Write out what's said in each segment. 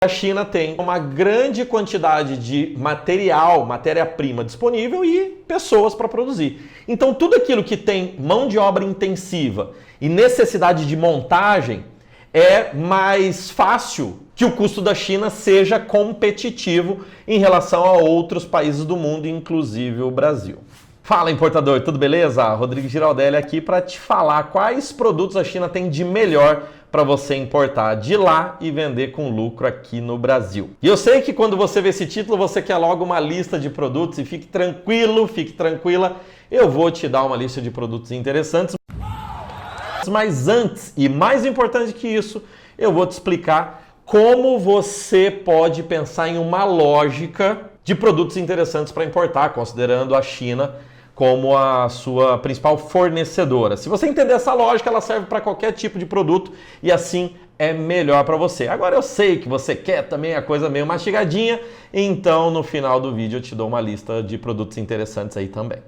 A China tem uma grande quantidade de material, matéria-prima disponível e pessoas para produzir. Então, tudo aquilo que tem mão de obra intensiva e necessidade de montagem é mais fácil que o custo da China seja competitivo em relação a outros países do mundo, inclusive o Brasil. Fala, importador, tudo beleza? Rodrigo Giraldelli aqui para te falar quais produtos a China tem de melhor para você importar de lá e vender com lucro aqui no Brasil. E eu sei que quando você vê esse título, você quer logo uma lista de produtos e fique tranquilo, fique tranquila. Eu vou te dar uma lista de produtos interessantes. Mas antes, e mais importante que isso, eu vou te explicar como você pode pensar em uma lógica de produtos interessantes para importar, considerando a China como a sua principal fornecedora. Se você entender essa lógica, ela serve para qualquer tipo de produto e assim é melhor para você. Agora eu sei que você quer também a coisa meio mastigadinha, então no final do vídeo eu te dou uma lista de produtos interessantes aí também.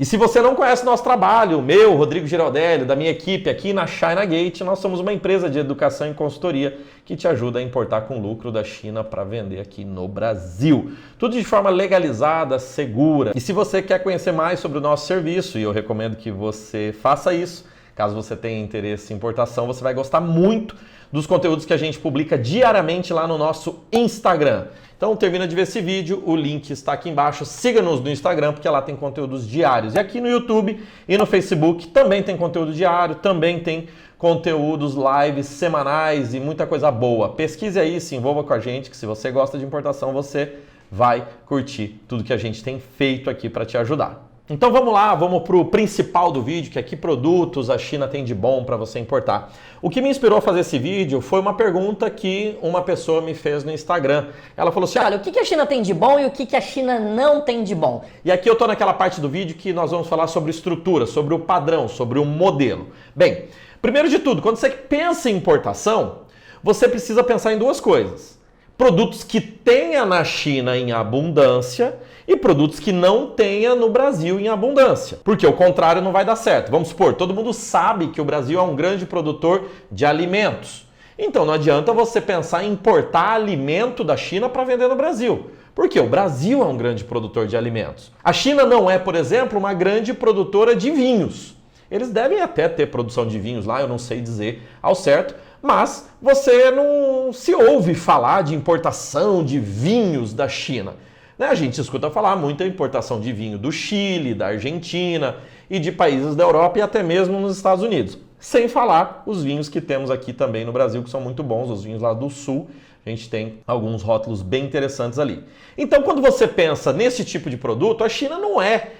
E se você não conhece nosso trabalho, o meu, Rodrigo Giraldelli, da minha equipe aqui na China Gate, nós somos uma empresa de educação e consultoria que te ajuda a importar com lucro da China para vender aqui no Brasil. Tudo de forma legalizada, segura. E se você quer conhecer mais sobre o nosso serviço, e eu recomendo que você faça isso, caso você tenha interesse em importação, você vai gostar muito dos conteúdos que a gente publica diariamente lá no nosso Instagram. Então termina de ver esse vídeo, o link está aqui embaixo, siga-nos no Instagram porque lá tem conteúdos diários. E aqui no YouTube e no Facebook também tem conteúdo diário, também tem conteúdos lives semanais e muita coisa boa. Pesquise aí, se envolva com a gente, que se você gosta de importação, você vai curtir tudo que a gente tem feito aqui para te ajudar. Então vamos lá, vamos para o principal do vídeo, que é que produtos a China tem de bom para você importar. O que me inspirou a fazer esse vídeo foi uma pergunta que uma pessoa me fez no Instagram. Ela falou assim: olha, o que a China tem de bom e o que a China não tem de bom? E aqui eu estou naquela parte do vídeo que nós vamos falar sobre estrutura, sobre o padrão, sobre o modelo. Bem, primeiro de tudo, quando você pensa em importação, você precisa pensar em duas coisas. Produtos que tenha na China em abundância e produtos que não tenha no Brasil em abundância. Porque o contrário não vai dar certo. Vamos supor, todo mundo sabe que o Brasil é um grande produtor de alimentos. Então não adianta você pensar em importar alimento da China para vender no Brasil. Porque o Brasil é um grande produtor de alimentos. A China não é, por exemplo, uma grande produtora de vinhos. Eles devem até ter produção de vinhos lá, eu não sei dizer ao certo, mas você não se ouve falar de importação de vinhos da China. A gente escuta falar muita importação de vinho do Chile, da Argentina e de países da Europa e até mesmo nos Estados Unidos. Sem falar os vinhos que temos aqui também no Brasil, que são muito bons, os vinhos lá do Sul. A gente tem alguns rótulos bem interessantes ali. Então, quando você pensa nesse tipo de produto, a China não é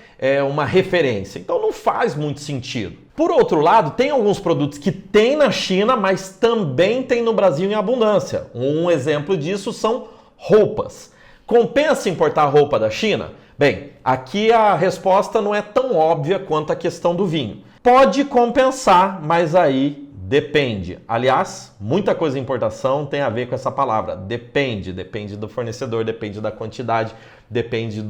uma referência. Então, não faz muito sentido. Por outro lado, tem alguns produtos que tem na China, mas também tem no Brasil em abundância. Um exemplo disso são roupas. Compensa importar roupa da China? Bem, aqui a resposta não é tão óbvia quanto a questão do vinho. Pode compensar, mas aí depende. Aliás, muita coisa em importação tem a ver com essa palavra. Depende. Depende do fornecedor, depende da quantidade, depende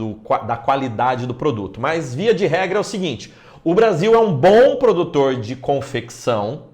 da qualidade do produto. Mas via de regra é o seguinte: o Brasil é um bom produtor de confecção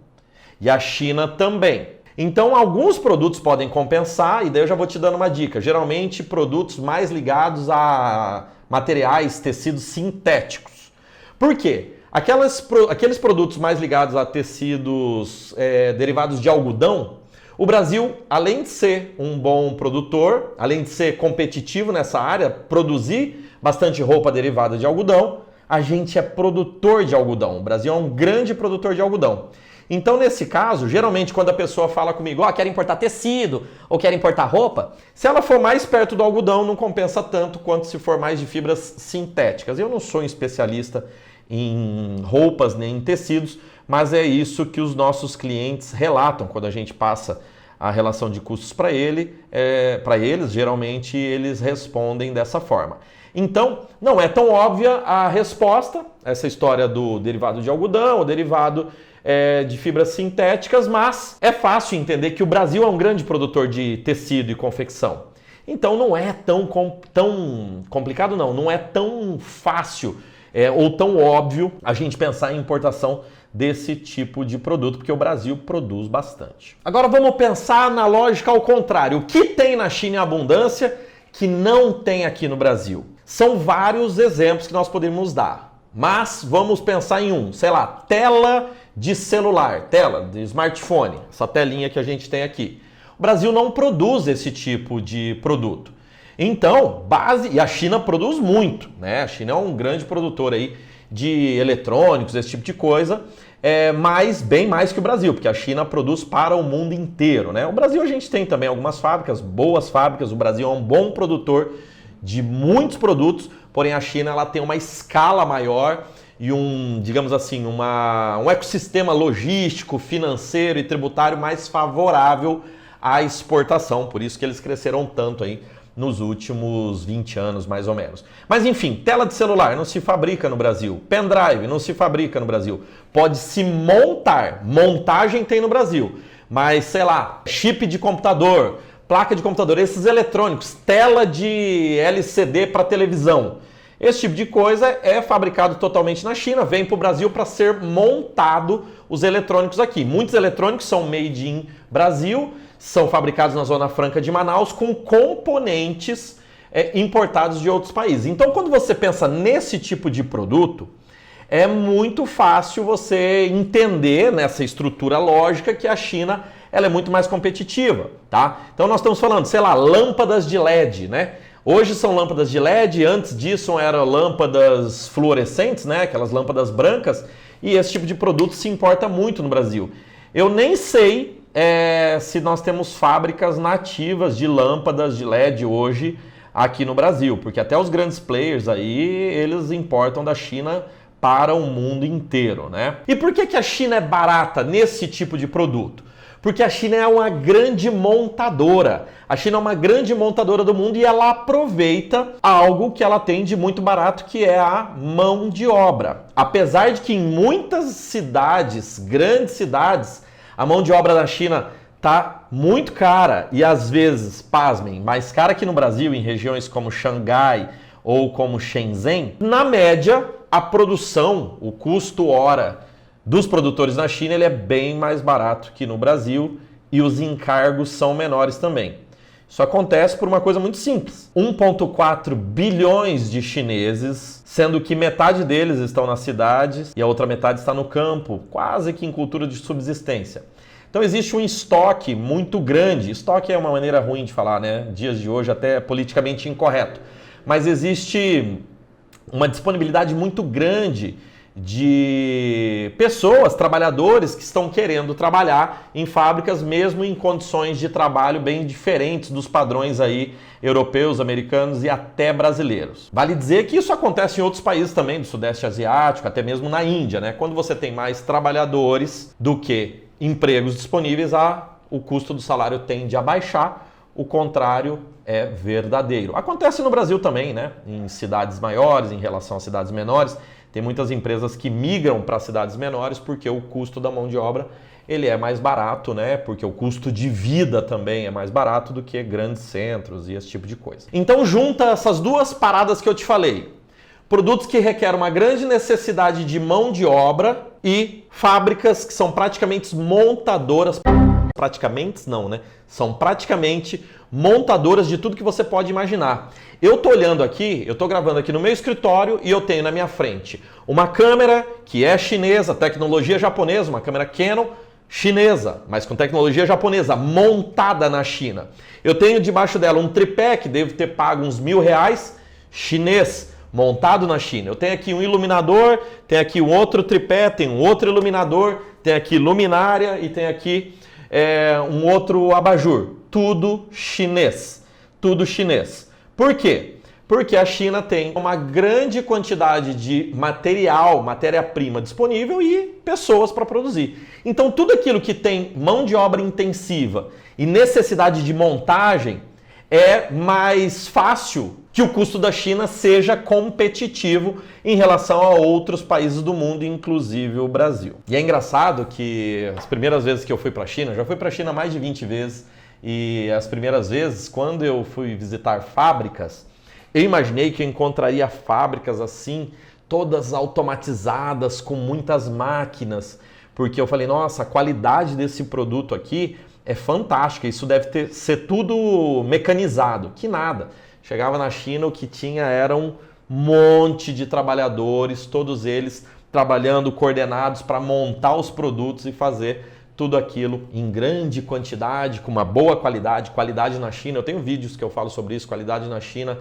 e a China também. Então, alguns produtos podem compensar, e daí eu já vou te dando uma dica. Geralmente, produtos mais ligados a materiais, tecidos sintéticos. Por quê? Aqueles produtos mais ligados a tecidos derivados de algodão, o Brasil, além de ser um bom produtor, além de ser competitivo nessa área, produzir bastante roupa derivada de algodão, a gente é produtor de algodão. O Brasil é um grande produtor de algodão. Então, nesse caso, geralmente quando a pessoa fala comigo, quer importar tecido ou quer importar roupa, se ela for mais perto do algodão, não compensa tanto quanto se for mais de fibras sintéticas. Eu não sou um especialista em roupas nem em tecidos, mas é isso que os nossos clientes relatam quando a gente passa a relação de custos para eles, geralmente eles respondem dessa forma. Então, não é tão óbvia a resposta, essa história do derivado de algodão, o derivado de fibras sintéticas, mas é fácil entender que o Brasil é um grande produtor de tecido e confecção. Então não é tão complicado, não é tão fácil ou tão óbvio a gente pensar em importação desse tipo de produto, porque o Brasil produz bastante. Agora vamos pensar na lógica ao contrário. O que tem na China em abundância que não tem aqui no Brasil? São vários exemplos que nós podemos dar, mas vamos pensar em um, sei lá, tela de celular, tela de smartphone, essa telinha que a gente tem aqui. O Brasil não produz esse tipo de produto. Então, e a China produz muito, né? A China é um grande produtor aí de eletrônicos, esse tipo de coisa, mas bem mais que o Brasil, porque a China produz para o mundo inteiro, né? O Brasil a gente tem também algumas fábricas, boas fábricas, o Brasil é um bom produtor de muitos produtos, porém a China ela tem uma escala maior e digamos assim, um ecossistema logístico, financeiro e tributário mais favorável à exportação, por isso que eles cresceram tanto aí nos últimos 20 anos, mais ou menos. Mas enfim, tela de celular não se fabrica no Brasil, pendrive não se fabrica no Brasil, pode-se montar, montagem tem no Brasil, mas sei lá, chip de computador, placa de computador, esses eletrônicos, tela de LCD para televisão, esse tipo de coisa é fabricado totalmente na China, vem para o Brasil para ser montado os eletrônicos aqui. Muitos eletrônicos são made in Brasil, são fabricados na Zona Franca de Manaus com componentes importados de outros países. Então, quando você pensa nesse tipo de produto, é muito fácil você entender nessa estrutura lógica que a China ela é muito mais competitiva, tá? Então, nós estamos falando, sei lá, lâmpadas de LED, né? Hoje são lâmpadas de LED, antes disso eram lâmpadas fluorescentes, né? Aquelas lâmpadas brancas, e esse tipo de produto se importa muito no Brasil. Eu nem sei se nós temos fábricas nativas de lâmpadas de LED hoje aqui no Brasil, porque até os grandes players aí, eles importam da China para o mundo inteiro, né? E por que a China é barata nesse tipo de produto? Porque a China é uma grande montadora. A China é uma grande montadora do mundo e ela aproveita algo que ela tem de muito barato, que é a mão de obra. Apesar de que em muitas cidades, grandes cidades, a mão de obra da China tá muito cara e às vezes, pasmem, mais cara que no Brasil, em regiões como Xangai ou como Shenzhen. Na média, a produção, o custo hora dos produtores na China, ele é bem mais barato que no Brasil e os encargos são menores também. Isso acontece por uma coisa muito simples. 1,4 bilhões de chineses, sendo que metade deles estão nas cidades e a outra metade está no campo, quase que em cultura de subsistência. Então existe um estoque muito grande. Estoque é uma maneira ruim de falar, né? Dias de hoje até politicamente incorreto. Mas existe uma disponibilidade muito grande de pessoas, trabalhadores que estão querendo trabalhar em fábricas mesmo em condições de trabalho bem diferentes dos padrões aí europeus, americanos e até brasileiros. Vale dizer que isso acontece em outros países também do Sudeste Asiático, até mesmo na Índia, né? Quando você tem mais trabalhadores do que empregos disponíveis, o custo do salário tende a baixar, o contrário é verdadeiro. Acontece no Brasil também, né? Em cidades maiores, em relação a cidades menores. Tem muitas empresas que migram para cidades menores porque o custo da mão de obra ele é mais barato, né? Porque o custo de vida também é mais barato do que grandes centros e esse tipo de coisa. Então junta essas duas paradas que eu te falei. Produtos que requerem uma grande necessidade de mão de obra e fábricas que são praticamente montadoras. Praticamente não, né? São praticamente montadoras de tudo que você pode imaginar. Eu tô olhando aqui, eu tô gravando aqui no meu escritório e eu tenho na minha frente uma câmera que é chinesa, tecnologia japonesa, uma câmera Canon chinesa, mas com tecnologia japonesa, montada na China. Eu tenho debaixo dela um tripé que devo ter pago uns R$1.000, chinês, montado na China. Eu tenho aqui um iluminador, tem aqui um outro tripé, tem um outro iluminador, tem aqui luminária e tem aqui um outro abajur. Tudo chinês. Tudo chinês. Por quê? Porque a China tem uma grande quantidade de material, matéria-prima disponível e pessoas para produzir. Então tudo aquilo que tem mão de obra intensiva e necessidade de montagem é mais fácil que o custo da China seja competitivo em relação a outros países do mundo, inclusive o Brasil. E é engraçado que as primeiras vezes que eu fui para a China, já fui para a China mais de 20 vezes, e as primeiras vezes, quando eu fui visitar fábricas, eu imaginei que eu encontraria fábricas assim, todas automatizadas, com muitas máquinas, porque eu falei, nossa, a qualidade desse produto aqui é fantástica, isso deve ser tudo mecanizado. Que nada. Chegava na China, o que tinha era um monte de trabalhadores, todos eles trabalhando coordenados para montar os produtos e fazer tudo aquilo em grande quantidade, com uma boa qualidade. Qualidade na China, eu tenho vídeos que eu falo sobre isso, qualidade na China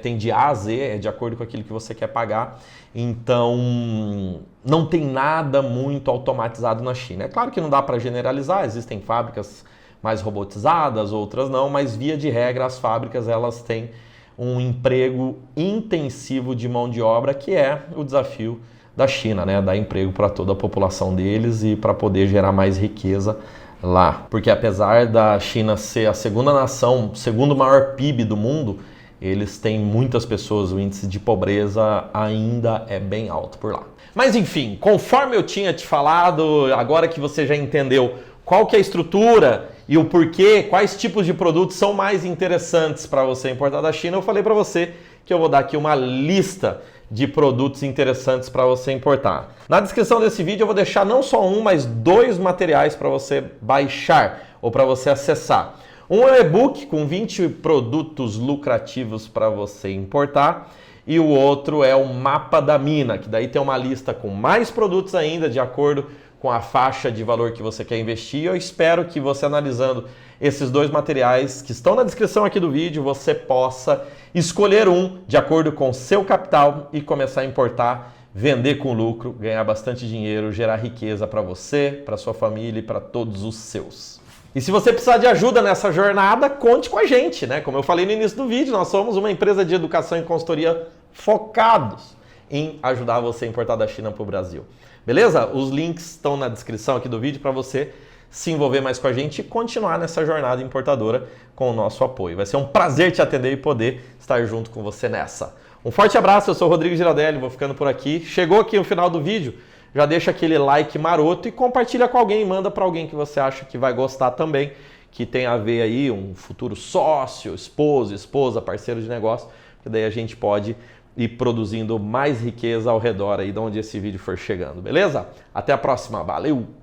tem de A a Z, é de acordo com aquilo que você quer pagar. Então, não tem nada muito automatizado na China. É claro que não dá para generalizar, existem fábricas mais robotizadas, outras não, mas via de regra as fábricas elas têm um emprego intensivo de mão de obra, que é o desafio da China, né? Dar emprego para toda a população deles e para poder gerar mais riqueza lá. Porque apesar da China ser a segunda nação, segundo maior PIB do mundo, eles têm muitas pessoas, o índice de pobreza ainda é bem alto por lá. Mas enfim, conforme eu tinha te falado, agora que você já entendeu qual que é a estrutura e o porquê, quais tipos de produtos são mais interessantes para você importar da China, eu falei para você que eu vou dar aqui uma lista de produtos interessantes para você importar. Na descrição desse vídeo eu vou deixar não só um, mas 2 materiais para você baixar ou para você acessar. Um é um e-book com 20 produtos lucrativos para você importar e o outro é o mapa da mina, que daí tem uma lista com mais produtos ainda de acordo com a faixa de valor que você quer investir. Eu espero que você, analisando esses 2 materiais que estão na descrição aqui do vídeo, você possa escolher um de acordo com o seu capital e começar a importar, vender com lucro, ganhar bastante dinheiro, gerar riqueza para você, para sua família e para todos os seus. E se você precisar de ajuda nessa jornada, conte com a gente, né? Como eu falei no início do vídeo, nós somos uma empresa de educação e consultoria focados em ajudar você a importar da China para o Brasil. Beleza? Os links estão na descrição aqui do vídeo para você se envolver mais com a gente e continuar nessa jornada importadora com o nosso apoio. Vai ser um prazer te atender e poder estar junto com você nessa. Um forte abraço, eu sou o Rodrigo Girardelli, vou ficando por aqui. Chegou aqui no final do vídeo, já deixa aquele like maroto e compartilha com alguém, manda para alguém que você acha que vai gostar também, que tem a ver aí um futuro sócio, esposo, esposa, parceiro de negócio, que daí a gente pode ir produzindo mais riqueza ao redor aí de onde esse vídeo for chegando, beleza? Até a próxima, valeu!